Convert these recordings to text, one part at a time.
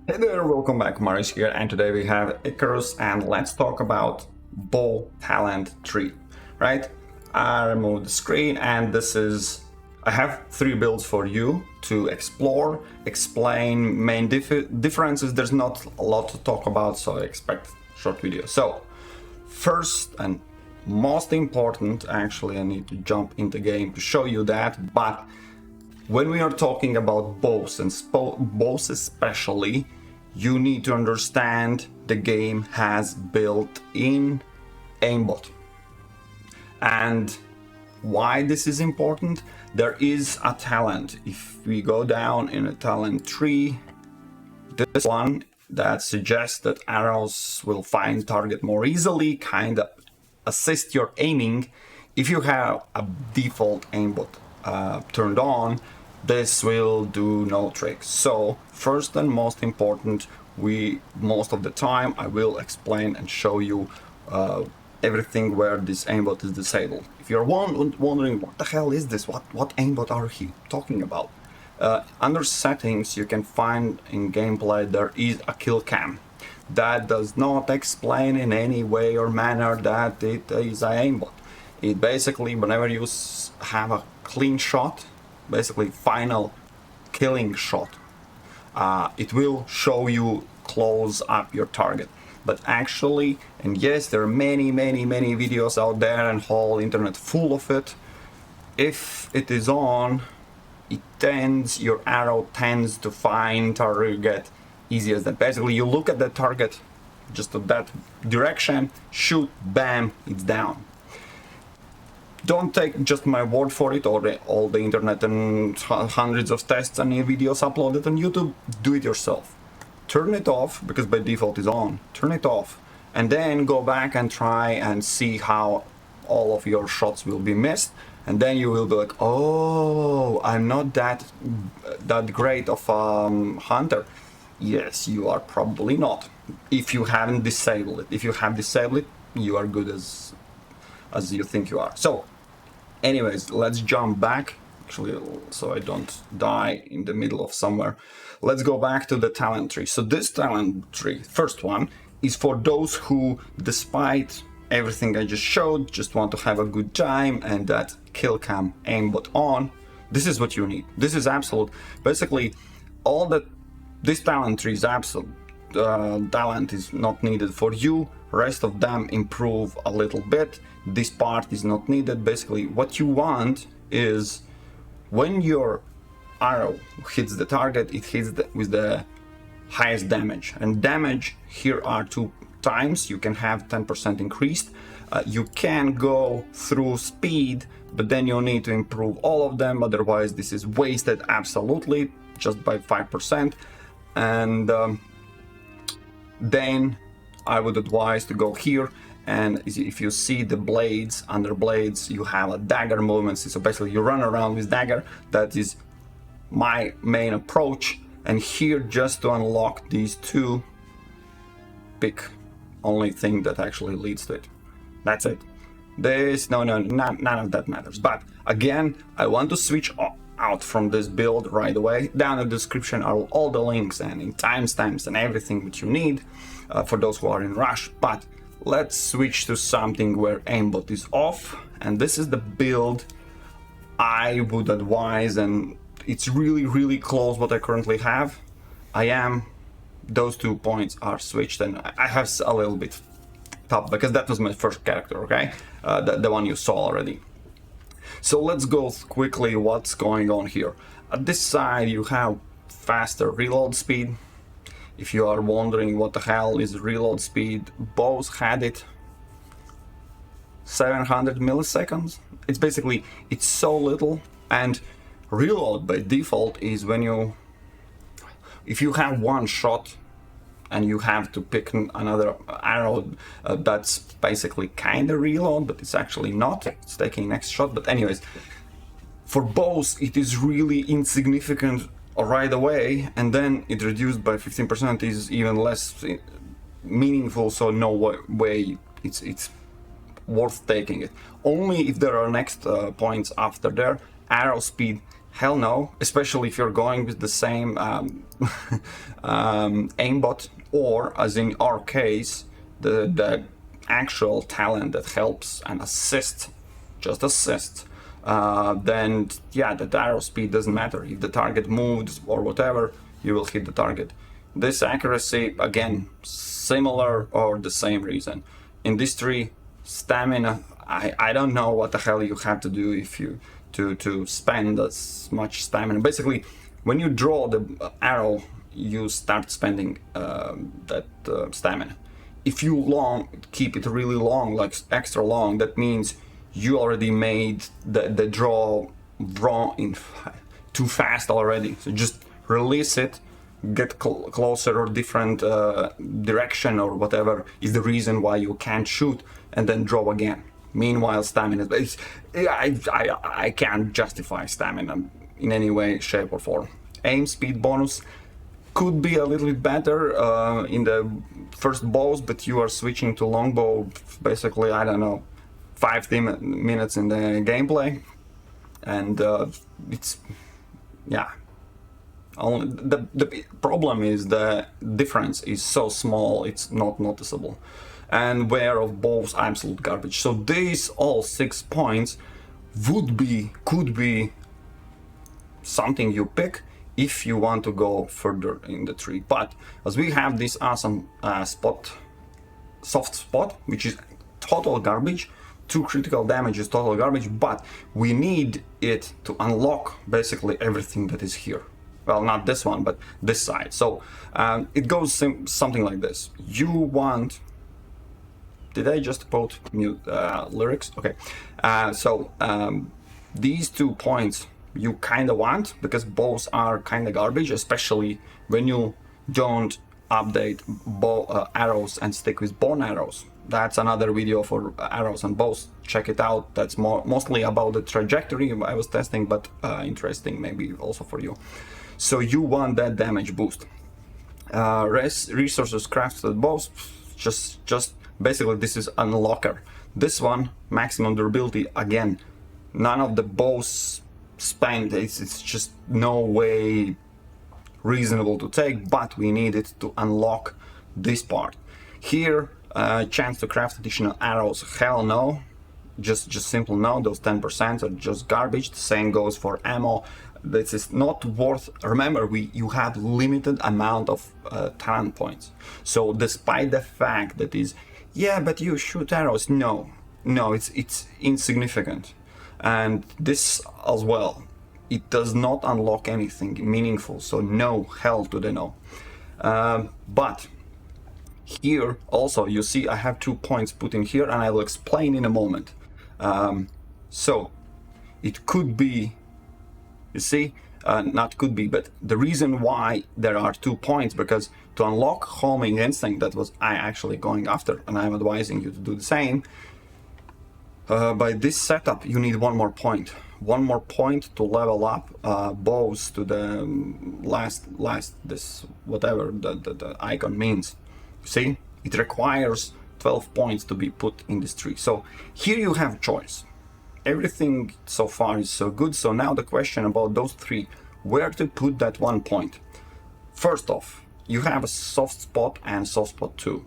Hey there, welcome back, Marius here, and today we have Icarus, and let's talk about bow talent tree, right? I removed the screen, and I have 3 builds for you to explore, explain main differences. There's not a lot to talk about, so I expect short video. So, first and most important, actually, I need to jump in the game to show you that, but when we are talking about bows and bows especially, you need to understand the game has built-in aimbot. And why this is important? There is a talent. If we go down in a talent tree, this one that suggests that arrows will find target more easily, kind of assist your aiming. If you have a default aimbot turned on, this will do no tricks. So first and most important, most of the time I will explain and show you everything where this aimbot is disabled. If you're wondering what the hell is this, what aimbot are he talking about? Under settings you can find in gameplay there is a kill cam. That does not explain in any way or manner that it is an aimbot. It basically, whenever you have a clean shot, basically final killing shot, it will show you close up your target. But actually, and yes, there are many videos out there and whole internet full of it. If it is on, your arrow tends to find target easier than basically you look at the target just to that direction, shoot, bam, it's down. Don't take just my word for it, or all the internet and hundreds of tests and videos uploaded on YouTube. Do it yourself. Turn it off, because by default it's on. Turn it off, and then go back and try and see how all of your shots will be missed, and then you will be like, oh, I'm not that great of a hunter. Yes, you are probably not, if you haven't disabled it. If you have disabled it, you are good as you think you are. So anyways, let's jump back, actually, so I don't die in the middle of somewhere. Let's go back to the talent tree. So this talent tree, first one, is for those who, despite everything I just showed, just want to have a good time and that kill cam aimbot on. This is what you need. This is absolute. Basically, this talent tree is absolute. Talent is not needed for you. Rest of them improve a little bit. This part is not needed. Basically, what you want is when your arrow hits the target, it hits with the highest damage. And damage here are 2 times. You can have 10% increased. You can go through speed, but then you need to improve all of them. Otherwise, this is wasted absolutely just by 5%. And then I would advise to go here, and if you see the blades, under blades you have a dagger movement, so basically you run around with dagger. That is my main approach, and here just to unlock these 2, pick only thing that actually leads to it. That's it. None of that matters. But again, I want to switch out from this build right away. Down in the description are all the links and in timestamps and everything that you need for those who are in rush. But let's switch to something where aimbot is off, and this is the build I would advise, and it's really close what I currently have. Those 2 points are switched, and I have a little bit top because that was my first character, okay? The one you saw already. So let's go quickly what's going on here. At this side you have faster reload speed. If you are wondering what the hell is reload speed, bows had it 700 milliseconds. It's basically, it's so little. And reload by default is when if you have one shot and you have to pick another arrow, that's basically kind of reload, but it's actually not. It's taking next shot. But anyways, for bows it is really insignificant right away, and then it reduced by 15% is even less meaningful, so no way it's worth taking it. Only if there are next points after there. Arrow speed Hell no, especially if you're going with the same aimbot, or as in our case, the actual talent that helps and assists, just assists, then yeah, the arrow speed doesn't matter. If the target moves or whatever, you will hit the target. This accuracy, again, similar or the same reason. In this tree, stamina, I don't know what the hell you have to do if you to spend as much stamina. Basically, when you draw the arrow, you start spending that stamina. If you keep it really long, like extra long, that means you already made the draw wrong too fast already. So just release it, get closer or different direction or whatever is the reason why you can't shoot, and then draw again. Meanwhile, stamina, I can't justify stamina in any way, shape or form. Aim speed bonus could be a little bit better in the first bows, but you are switching to longbow basically, I don't know, 5 minutes in the gameplay, and it's, yeah. Only the problem is the difference is so small, it's not noticeable. And wear of bows, absolute garbage. So these all 6 points could be something you pick if you want to go further in the tree. But as we have this awesome soft spot, which is total garbage, 2 critical damage is total garbage, but we need it to unlock basically everything that is here. Well, not this one, but this side. So it goes something like this. You want... Did I just quote mute lyrics? Okay. These 2 points you kind of want, because bows are kind of garbage, especially when you don't update arrows and stick with bone arrows. That's another video for arrows and bows. Check it out. That's mostly about the trajectory I was testing, but interesting maybe also for you. So you want that damage boost. Resources crafted bows, just basically this is unlocker. This one, maximum durability, again, none of the bows spent, it's just no way reasonable to take, but we need it to unlock this part. Here, chance to craft additional arrows, hell no. Just simple no, those 10% are just garbage. The same goes for ammo. This is not worth. Remember, you have limited amount of talent points. So despite the fact that is, yeah, but you shoot arrows, no, it's insignificant. And this as well, it does not unlock anything meaningful. So no, hell to the no. But here also, you see, I have 2 points put in here, and I will explain in a moment. So it could be, you see, not could be, but the reason why there are 2 points, because to unlock homing instinct, that was I actually going after, and I'm advising you to do the same. By this setup, you need 1 more point. 1 more point to level up bows to the last this whatever the icon means. See, it requires 12 points to be put in this tree. So here you have choice. Everything so far is so good. So now the question about those 3, where to put that 1 point. First off, you have a soft spot and soft spot 2.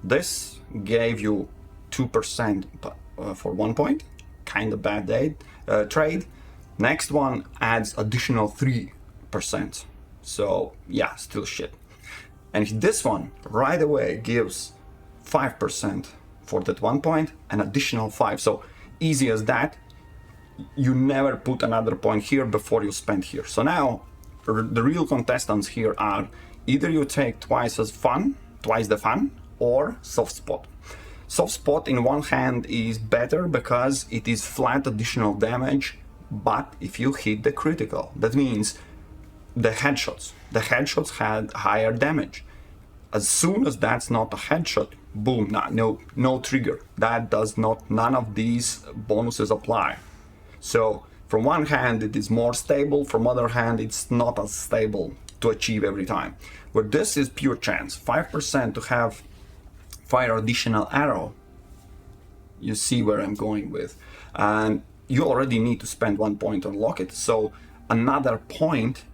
This gave you 2% for 1 point, kind of bad trade. Next one adds additional 3%. So yeah, still shit. And this one right away gives 5% for that 1 point, an additional 5. So easy as that. You never put another point here before you spend here. So now the real contestants here are either you take twice the fun, or soft spot. Soft spot in one hand is better because it is flat additional damage, but if you hit the critical, that means the headshots had higher damage. As soon as that's not a headshot, boom, no trigger. That does not, none of these bonuses apply. So from one hand it is more stable, from other hand it's not as stable to achieve every time. Where this is pure chance, 5% to have fire additional arrow. You see where I'm going with. And you already need to spend 1 point to unlock it. So another point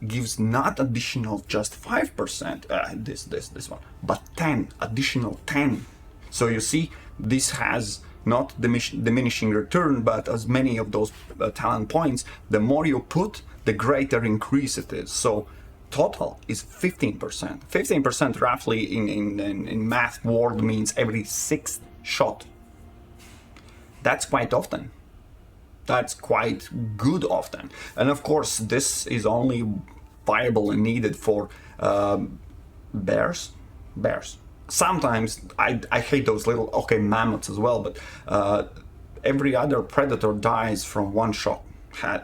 gives not additional just 5%, this one, but 10, additional 10. So you see, this has not diminishing return, but as many of those talent points, the more you put, the greater increase it is. So total is 15%. 15% roughly in math world means every 6th shot. That's quite often. That's quite good often. And of course, this is only viable and needed for bears. Sometimes I hate those little, okay, mammoths as well, but every other predator dies from one shot,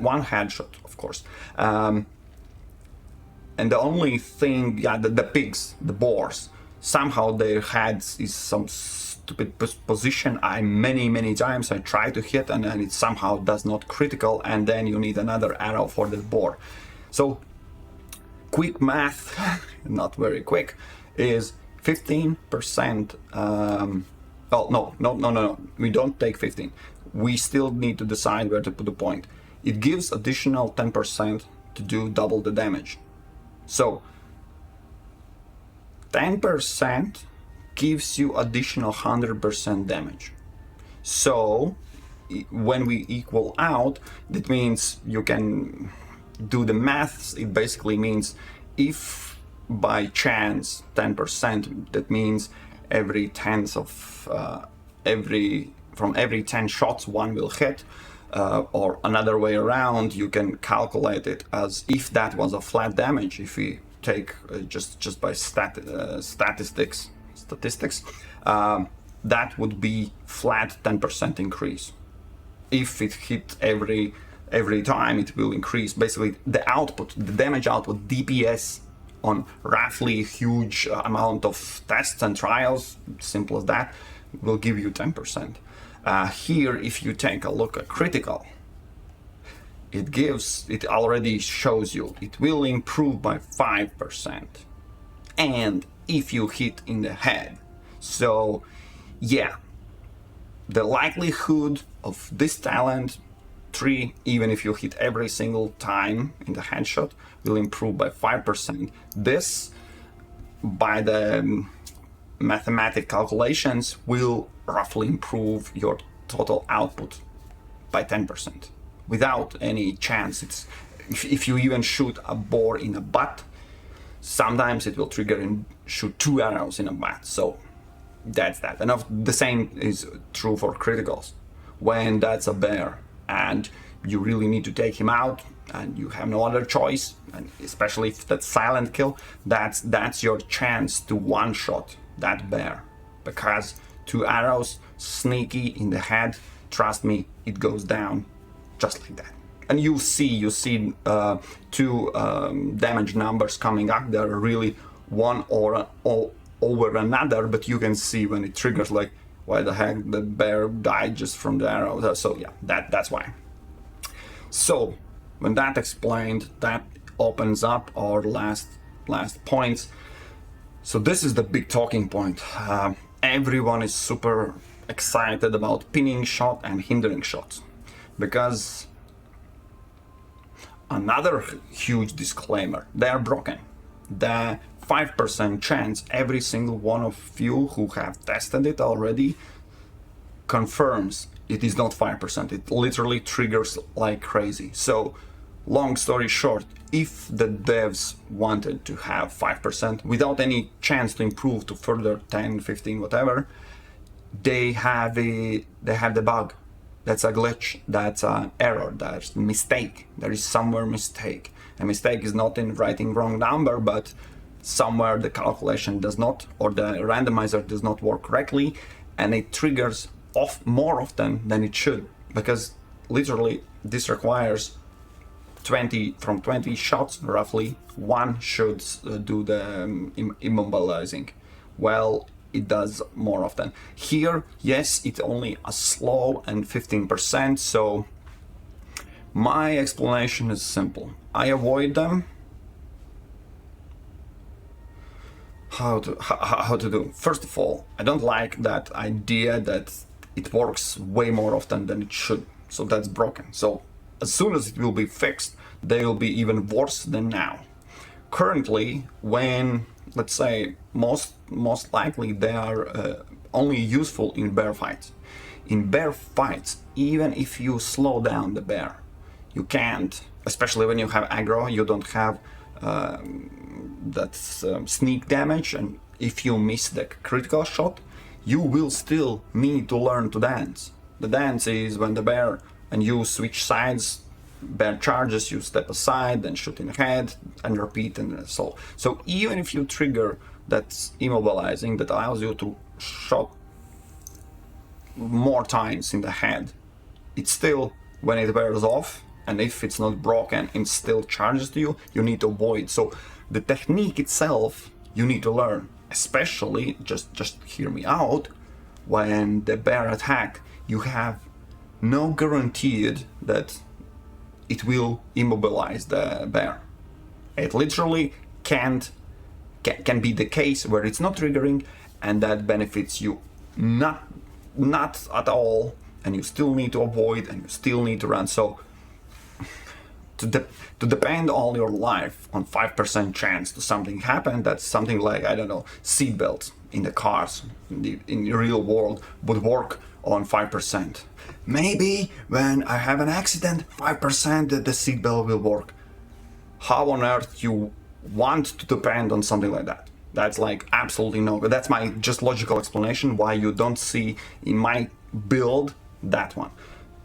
one headshot, of course. And the only thing, yeah, the pigs, the boars, somehow their heads is some stupid position. Many times I try to hit and then it somehow does not critical, and then you need another arrow for the boar. So quick math, not very quick, is 15%. Oh, no, we don't take 15. We still need to decide where to put the point. It gives additional 10% to do double the damage. So 10% gives you additional 100% damage. So when we equal out, that means you can do the maths. It basically means if by chance 10%, that means every tenth of from every 10 shots one will hit, or another way around, you can calculate it as if that was a flat damage. If we take just by statistics, that would be flat 10% increase. If it hit every time, it will increase basically the output, the damage output, DPS on roughly huge amount of tests and trials, simple as that, will give you 10%. Here, if you take a look at critical, it already shows you it will improve by 5%, and if you hit in the head. So yeah, the likelihood of this talent tree, even if you hit every single time in the headshot, will improve by 5%. This, by the mathematical calculations, will roughly improve your total output by 10% without any chance. It's if you even shoot a boar in a butt, sometimes it will trigger and shoot 2 arrows in a butt. So that's that. And the same is true for criticals. When that's a bear and you really need to take him out and you have no other choice, and especially if that's silent kill, that's your chance to one-shot that bear, because 2 arrows sneaky in the head, trust me, it goes down just like that. And you see 2 damage numbers coming up. They're really one or over another, but you can see when it triggers, like, why the heck the bear died just from the arrow. So yeah, that's why. So when that explained, that opens up our last points. So this is the big talking point. Everyone is super excited about pinning shot and hindering shots, because another huge disclaimer, they are broken. The 5% chance, every single one of you who have tested it already confirms it is not 5%. It literally triggers like crazy. So long story short, if the devs wanted to have 5% without any chance to improve to further 10, 15, whatever, they have the bug. That's a glitch, that's an error, that's a mistake. There is somewhere mistake. A mistake is not in writing wrong number, but somewhere the calculation does not, or the randomizer does not work correctly, and it triggers off more often than it should, because literally this requires 20 shots roughly, 1 should do the immobilizing. Well, it does more often. Here, yes, it's only a slow and 15%, so my explanation is simple. I avoid them. How to do? First of all, I don't like that idea that it works way more often than it should. So that's broken. So as soon as it will be fixed, they will be even worse than now. Currently, when, let's say, most likely they are only useful in bear fights. In bear fights, even if you slow down the bear, you can't, especially when you have aggro, you don't have that sneak damage, and if you miss the critical shot, you will still need to learn to dance. The dance is when the bear and you switch sides, bear charges, you step aside, then shoot in the head, and repeat, and so. So even if you trigger that's immobilizing, that allows you to shot more times in the head, it's still, when it wears off, and if it's not broken and still charges to you, you need to avoid. So the technique itself, you need to learn, especially, just hear me out, when the bear attack, you have no guaranteed that it will immobilize the bear. It literally can be the case where it's not triggering, and that benefits you not at all, and you still need to avoid, and you still need to run. So to depend all your life on 5% chance to something happen, that's something like, I don't know, seatbelts in the cars in the real world would work on 5%. Maybe when I have an accident, 5% that the seatbelt will work. How on earth you want to depend on something like that? That's like absolutely no. That's my just logical explanation why you don't see in my build that one.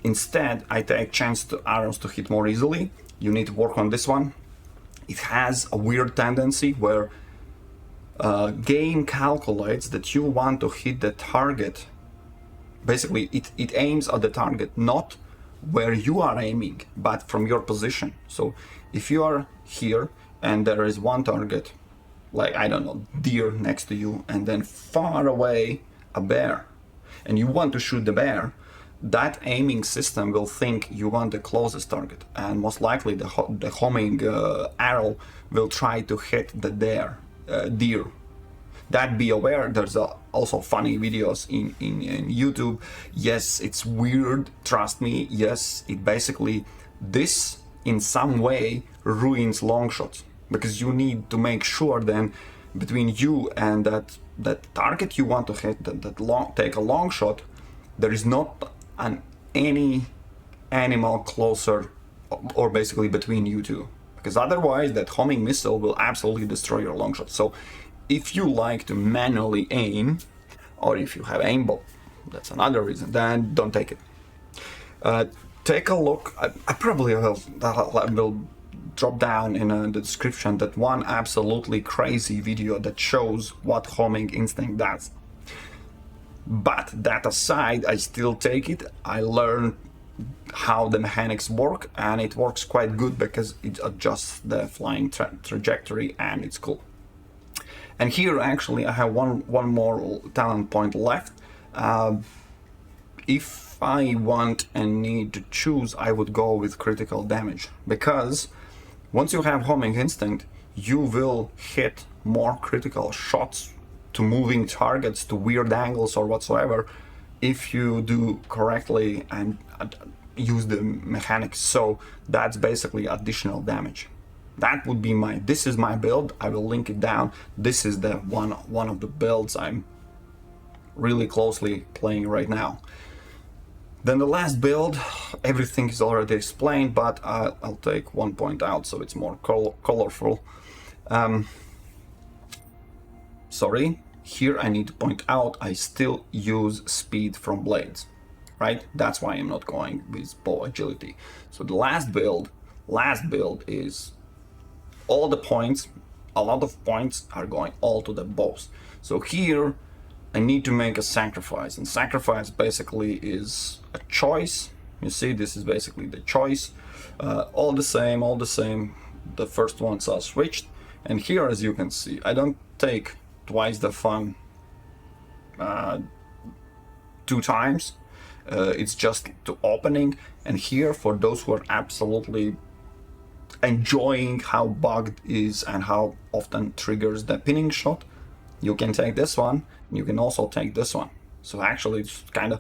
Instead, I take chance to arrows to hit more easily. You need to work on this one. It has a weird tendency where game calculates that you want to hit the target. Basically, it aims at the target, not where you are aiming, but from your position. So if you are here and there is one target, like, I don't know, deer next to you, and then far away a bear, and you want to shoot the bear, that aiming system will think you want the closest target, and most likely the homing arrow will try to hit the deer. That, be aware, there's also funny videos in YouTube. Yes, it's weird, trust me. Yes, it basically, this in some way ruins long shots, because you need to make sure then between you and that target you want to hit, take a long shot, there is not any animal closer or basically between you two, because otherwise that homing missile will absolutely destroy your long shot. So if you like to manually aim, or if you have aimbot, that's another reason, then don't take it. Take a look. I probably will drop down in the description that one absolutely crazy video that shows what homing instinct does. But that aside, I still take it. I learned how the mechanics work, and it works quite good because it adjusts the flying trajectory, and it's cool. And here actually I have one more talent point left. If I want and need to choose, I would go with critical damage, because once you have homing instinct, you will hit more critical shots to moving targets, to weird angles or whatsoever, if you do correctly and use the mechanics. So that's basically additional damage. That would be this is my build. I will link it down. This is the one of the builds I'm really closely playing right now. Then the last build, everything is already explained, but I'll take one point out so it's more colorful. Sorry, here I need to point out I still use speed from blades, right? That's why I'm not going with bow agility. So the last build is all the points, a lot of points are going all to the bows. So here I need to make a sacrifice, and sacrifice basically is a choice. You see, this is basically the choice. All the same. The first ones are switched, and here, as you can see, I don't take twice the fun 2 times. It's just to opening, and here for those who are absolutely enjoying how bugged is and how often triggers the pinning shot, you can take this one. You can also take this one. So actually it's kind of,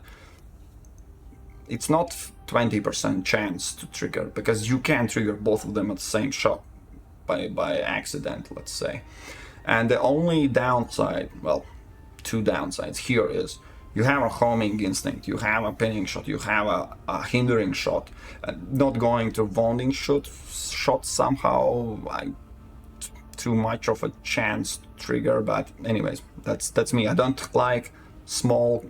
it's not 20% chance to trigger, because you can trigger both of them at the same shot by accident, let's say. And the only downside, well, two downsides here is you have a homing instinct, you have a pinning shot, you have a hindering shot, not going to wounding shot somehow. Too much of a chance to trigger, but anyways, that's me. I don't like small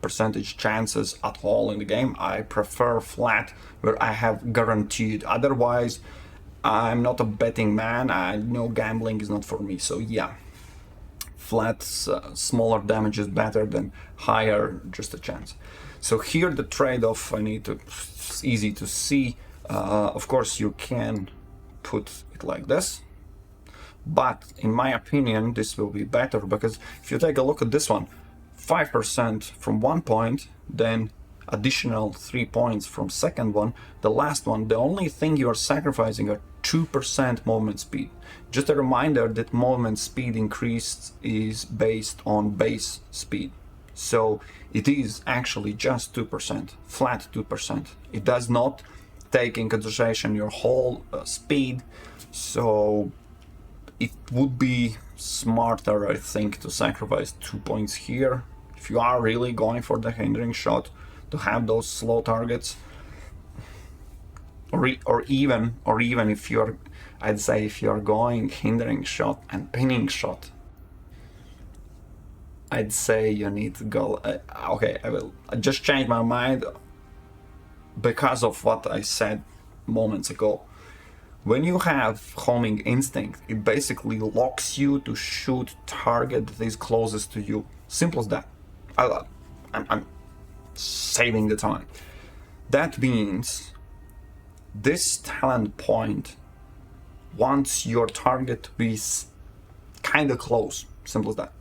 percentage chances at all in the game. I prefer flat, where I have guaranteed. Otherwise, I'm not a betting man. I know gambling is not for me. So yeah, flat, smaller damage is better than higher, just a chance. So here the trade-off, it's easy to see. Of course, you can put it like this, but in my opinion, this will be better, because if you take a look at this one, 5% from one point, then additional 3 points from second one, the last one, the only thing you are sacrificing are 2% movement speed. Just a reminder that movement speed increase is based on base speed. So it is actually just 2%, flat 2%. It does not take in consideration your whole speed. So it would be smarter, I think, to sacrifice 2 points here if you are really going for the hindering shot, to have those slow targets, or even if you're, I'd say, if you're going hindering shot and pinning shot, I'd say you need to go. Okay, I just changed my mind because of what I said moments ago. When you have homing instinct, it basically locks you to shoot target that is closest to you. Simple as that. I'm saving the time. That means this talent point wants your target to be kind of close. Simple as that.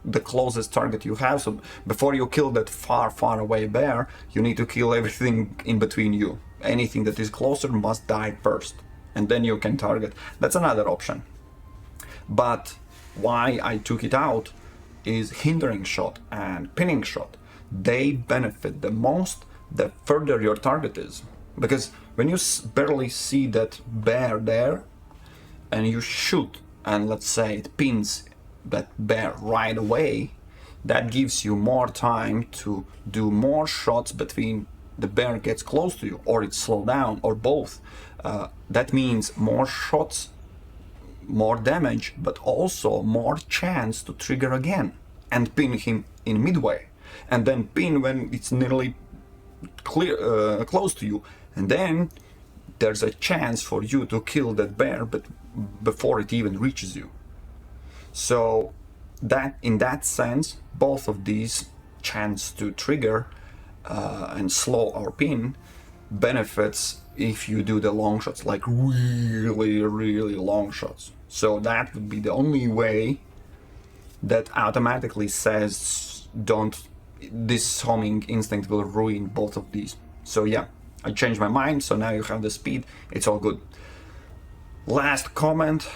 The closest target you have. So before you kill that far away bear, you need to kill everything in between you. Anything that is closer must die first, and then you can target. That's another option. But why I took it out is hindering shot and pinning shot. They benefit the most the further your target is. Because when you barely see that bear there, and you shoot, and let's say it pins that bear right away, that gives you more time to do more shots between the bear gets close to you, or it's slowed down, or both. That means more shots, more damage, but also more chance to trigger again and pin him in midway, and then pin when it's nearly close to you, and then there's a chance for you to kill that bear, but before it even reaches you. So that, in that sense, both of these chance to trigger and slow or pin benefits if you do the long shots, like really long shots. So that would be the only way that automatically says this homing instinct will ruin both of these. So yeah, I changed my mind, so now you have the speed, it's all good. Last comment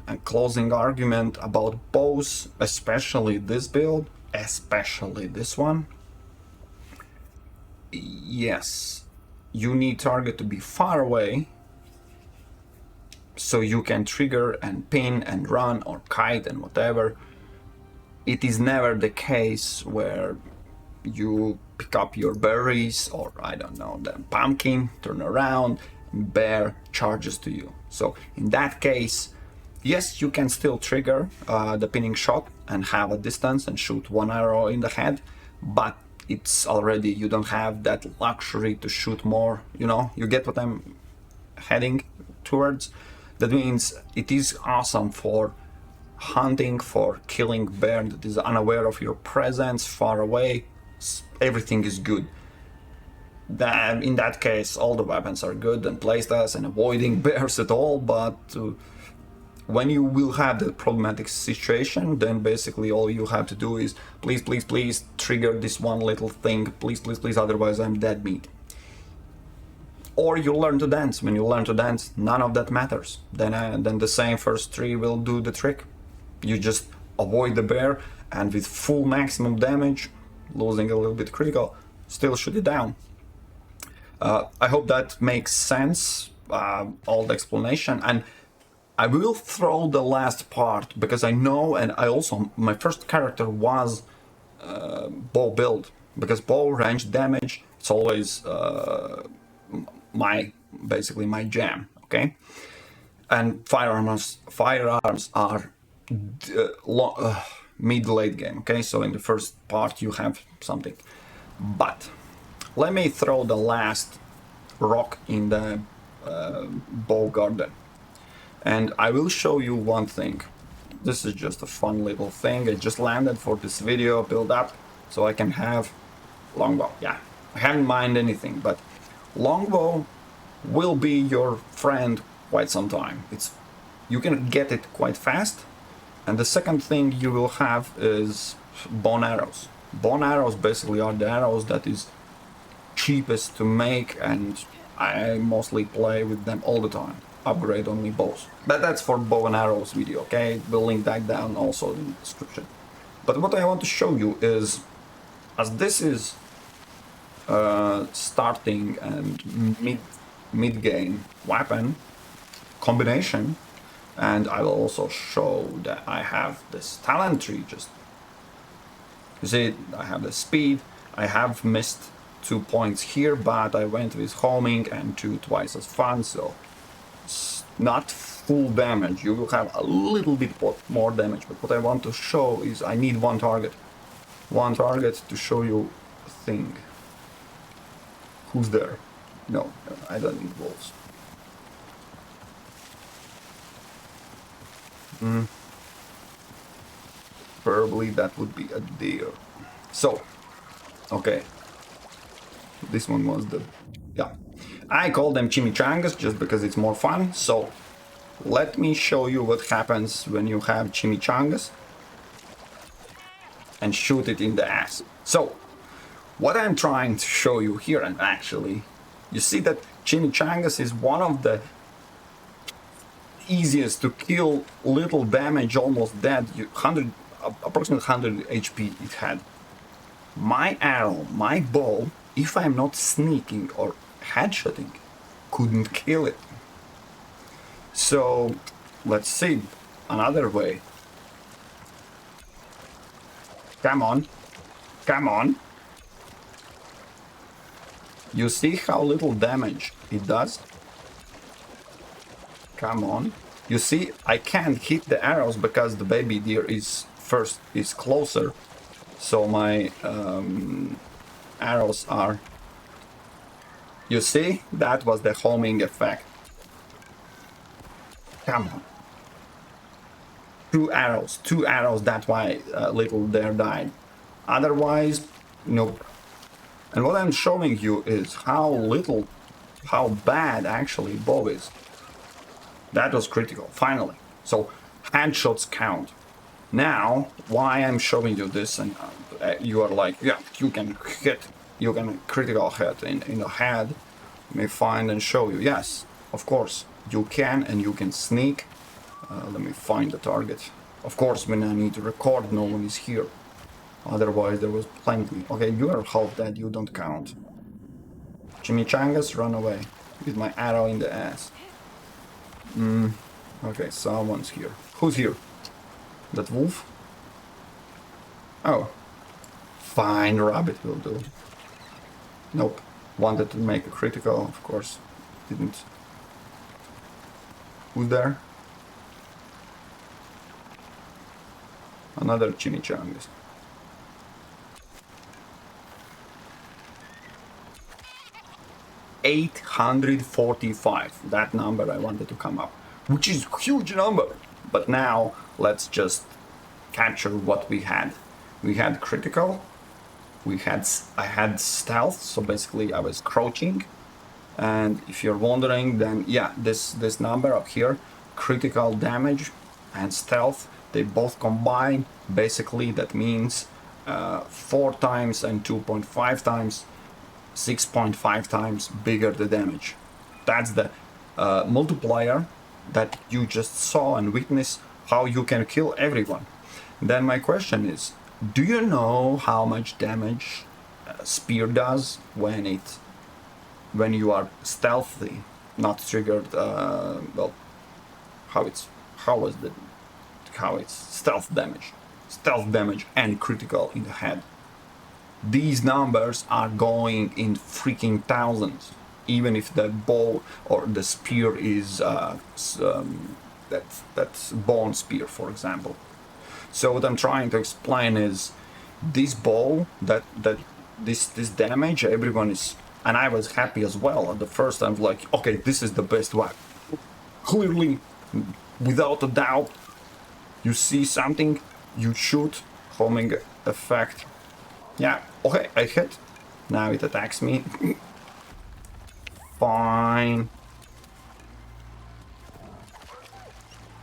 and closing argument about bows, especially this build, especially this one. Yes, you need target to be far away so you can trigger and pin and run or kite and whatever. It is never the case where you pick up your berries or, I don't know, the pumpkin, turn around, bear charges to you. So in that case, yes, you can still trigger the pinning shot and have a distance and shoot one arrow in the head, but it's already, you don't have that luxury to shoot more, you get what I'm heading towards. That means it is awesome for hunting, for killing bear that is unaware of your presence, far away, everything is good. In that case, all the weapons are good and playstyle and avoiding bears at all, but when you will have the problematic situation, then basically all you have to do is please trigger this one little thing, please, otherwise I'm dead meat. Or you learn to dance. When you learn to dance, none of that matters. Then the same first three will do the trick. You just avoid the bear, and with full maximum damage, losing a little bit critical, still shoot it down. I hope that makes sense, all the explanation. And I will throw the last part because I know, and I also, my first character was bow build, because bow range damage, it's always my, basically my jam, okay? And firearms are mid-late game, okay? So in the first part you have something. But let me throw the last rock in the bow garden. And I will show you one thing. This is just a fun little thing. I just landed for this video, build up, so I can have longbow. Yeah, I haven't mind anything, but longbow will be your friend quite some time. You can get it quite fast. And the second thing you will have is bone arrows. Bone arrows basically are the arrows that is cheapest to make, and I mostly play with them all the time. Upgrade only bows. But that's for bow and arrows video, okay? We'll link that down also in the description. But what I want to show you is, as this is starting and mid-game weapon combination, and I will also show that I have this talent tree. Just, you see, I have the speed. I have missed 2 points here, but I went with homing and 2 twice as fun, so it's not full damage. You will have a little bit more damage, but what I want to show is I need one target to show you a thing. Who's there? No, I don't need wolves. Probably that would be a deer. So, okay. This one was the... yeah. I call them chimichangas just because it's more fun. So, let me show you what happens when you have chimichangas and shoot it in the ass. So, what I'm trying to show you here, and actually, you see that chimichangas is one of the easiest to kill, little damage, almost dead. Approximately 100 HP it had. My arrow, my bow, if I'm not sneaking or headshotting, couldn't kill it. So let's see another way. Come on, come on. You see how little damage it does? Come on. You see, I can't hit the arrows because the baby deer is closer. So my arrows are... You see? That was the homing effect. Come on. 2 arrows, that's why little deer died. Otherwise, nope. And what I'm showing you is how bad actually bow is. That was critical, finally. So, headshots count. Now, why I'm showing you this, and you are like, yeah, you can critical hit in the head. Let me find and show you. Yes, of course, you can, and you can sneak. Let me find the target. Of course, when I need to record, no one is here. Otherwise, there was plenty. Okay, you are half dead, you don't count. Chimichangas, run away. With my arrow in the ass. Okay, someone's here. Who's here? That wolf? Oh. Fine, rabbit will do. Nope. Wanted to make a critical, of course. Didn't. Who's there? Another chimichangas. $845. That number I wanted to come up, which is a huge number. But now let's just capture what we had. We had critical. I had stealth, so basically I was crouching. And if you're wondering, then yeah, this number up here, critical damage and stealth, they both combine. Basically that means 4 times and 2.5 times, 6.5 times bigger the damage. That's the multiplier that you just saw and witnessed how you can kill everyone. Then my question is, do you know how much damage spear does when it when you are stealthy, not triggered, well, how is the how it's stealth damage and critical in the head. These numbers are going in freaking thousands, even if the bow or the spear is that's bone spear, for example. So what I'm trying to explain is this bow, that this damage, everyone is, and I was happy as well at the first. I'm like, okay, this is the best weapon. Clearly, without a doubt, you see something, you shoot, homing effect. Yeah, okay, I hit. Now it attacks me. Fine.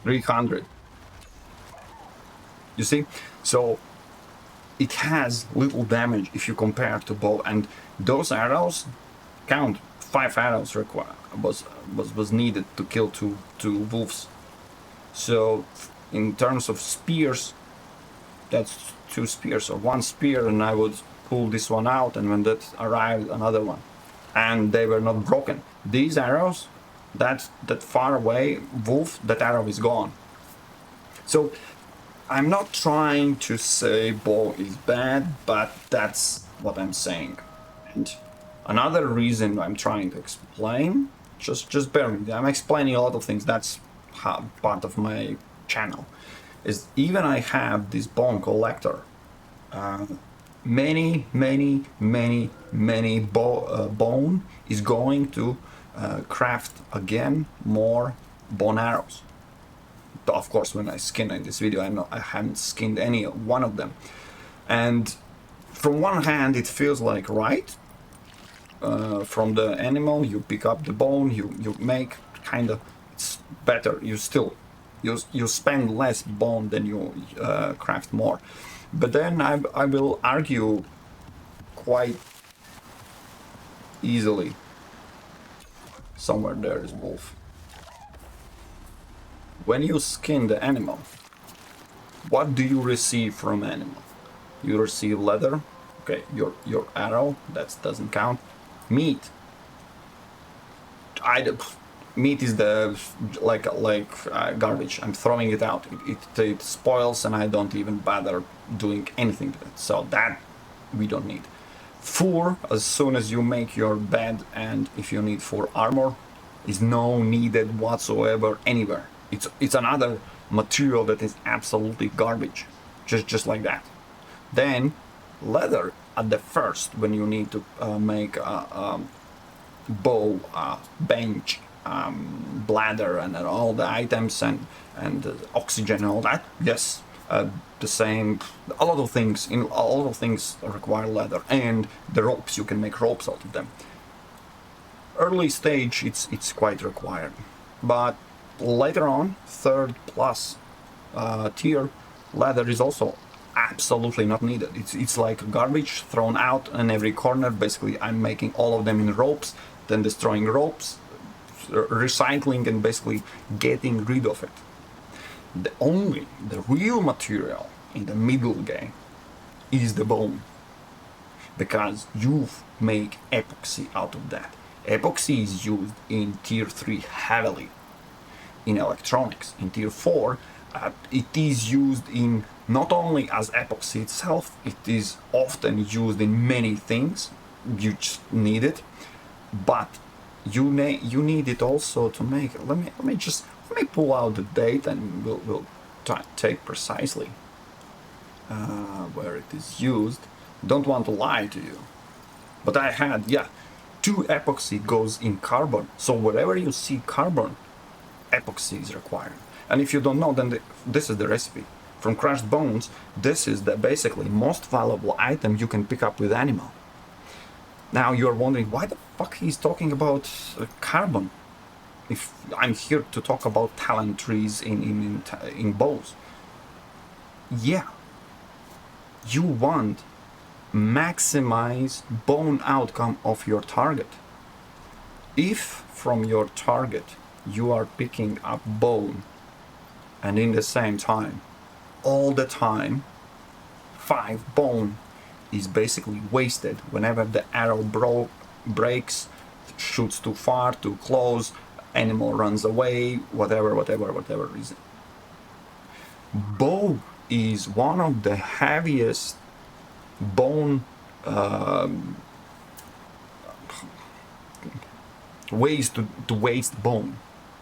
300. You see? So it has little damage if you compare to bow, and those arrows count. 5 arrows was needed to kill two wolves. So in terms of spears, that's 2 spears or 1 spear, and I would pull this one out, and when that arrived, another one, and they were not broken. These arrows, that far away wolf, that arrow is gone. So I'm not trying to say bow is bad, but that's what I'm saying. And another reason I'm trying to explain, just bear with me, I'm explaining a lot of things, that's part of my channel, is even I have this bone collector. Many bone is going to craft again more bone arrows. Of course, when I skin in this video, I haven't skinned any one of them. And from one hand, it feels like right. From the animal, you pick up the bone, you make kind of, it's better. You spend less bone than you craft more. But then I will argue quite easily. Somewhere there is wolf. When you skin the animal, what do you receive from animal? You receive leather, okay, your arrow, that doesn't count. Meat. Meat is the garbage. I'm throwing it out. It spoils, and I don't even bother doing anything to it. So that we don't need. Fur, as soon as you make your bed, and if you need fur armor, is no needed whatsoever anywhere. It's another material that is absolutely garbage, just like that. Then leather at the first, when you need to make a bow, bench, bladder, and all the items, and oxygen and all that. Yes, the same. A lot of things require leather, and the ropes, you can make ropes out of them. Early stage, it's quite required, but later on, 3rd plus tier, leather is also absolutely not needed. It's like garbage thrown out in every corner. Basically, I'm making all of them in ropes, then destroying ropes, recycling, and basically getting rid of it. The real material in the middle game is the bone, because you make epoxy out of that. Epoxy is used in tier 3 heavily in electronics. In tier 4, it is used in not only as epoxy itself, it is often used in many things. You just need it, but you need it also to make. Let me pull out the date, and we'll try to take precisely where it is used. Don't want to lie to you, but I had 2 epoxy goes in carbon. So wherever you see carbon, epoxy is required. And if you don't know, then this is the recipe from crushed bones. This is the basically most valuable item you can pick up with animal. Now you're wondering why the fuck he's talking about carbon, if I'm here to talk about talent trees in bows. Yeah, you want maximize bone outcome of your target. If from your target you are picking up bone, and in the same time, all the time, 5 bone is basically wasted whenever the arrow breaks, shoots too far, too close, animal runs away, whatever reason. Bow is one of the heaviest bone ways to waste bone,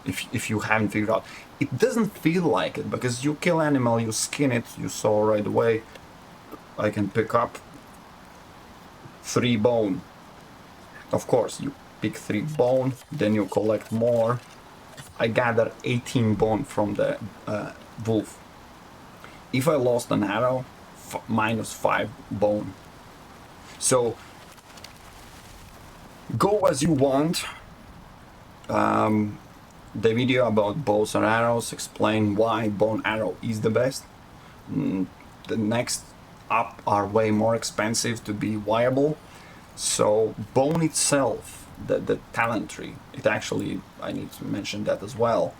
if you haven't figured out. It doesn't feel like it, because you kill animal, you skin it, you saw right away. I can pick up 3 bone. Of course, you pick 3 bone, then you collect more. I gather 18 bone from the wolf. If I lost an arrow, minus 5 bone. So go as you want. The video about bows and arrows explain why bow and arrow is the best. The next up are way more expensive to be viable. So bone itself, the talent tree, it actually, I need to mention that as well.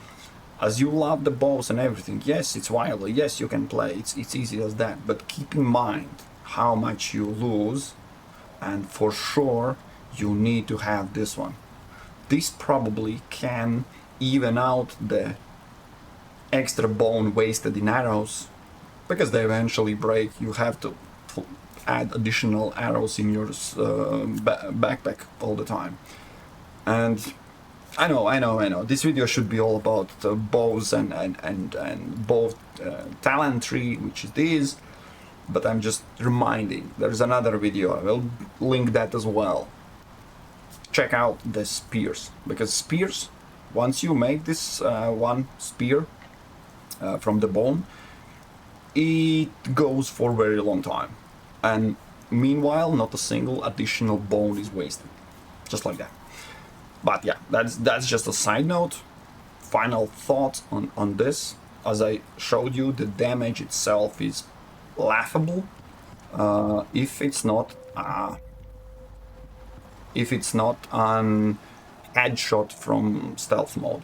As you love the bows and everything, yes, it's viable, yes, you can play, it's easy as that, but keep in mind how much you lose, and for sure you need to have this one. This probably can even out the extra bone wasted in arrows, because they eventually break. You have to add additional arrows in your backpack all the time. And I know, this video should be all about bows and bow talent tree, which it is, but I'm just reminding, there's another video, I will link that as well. Check out the spears, because spears, once you make this one spear from the bone, it goes for a very long time, and meanwhile not a single additional bone is wasted, just like that. But yeah, that's just a side note. Final thoughts on this. As I showed you, the damage itself is laughable if it's not on headshot from stealth mode.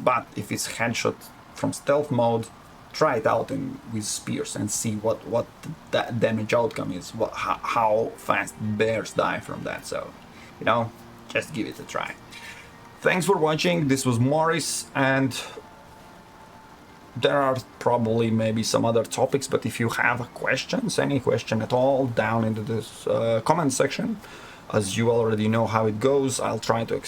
But if it's headshot from stealth mode, try it out with spears and see what the damage outcome is, how fast bears die from that. So, you know, just give it a try. Thanks for watching. This was Morris, and there are probably maybe some other topics, but if you have questions, any question at all, down into this comment section. As you already know how it goes, I'll try to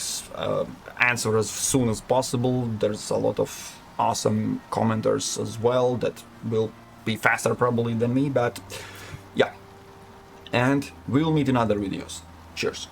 answer as soon as possible. There's a lot of awesome commenters as well that will be faster probably than me, but yeah. And we'll meet in other videos. Cheers.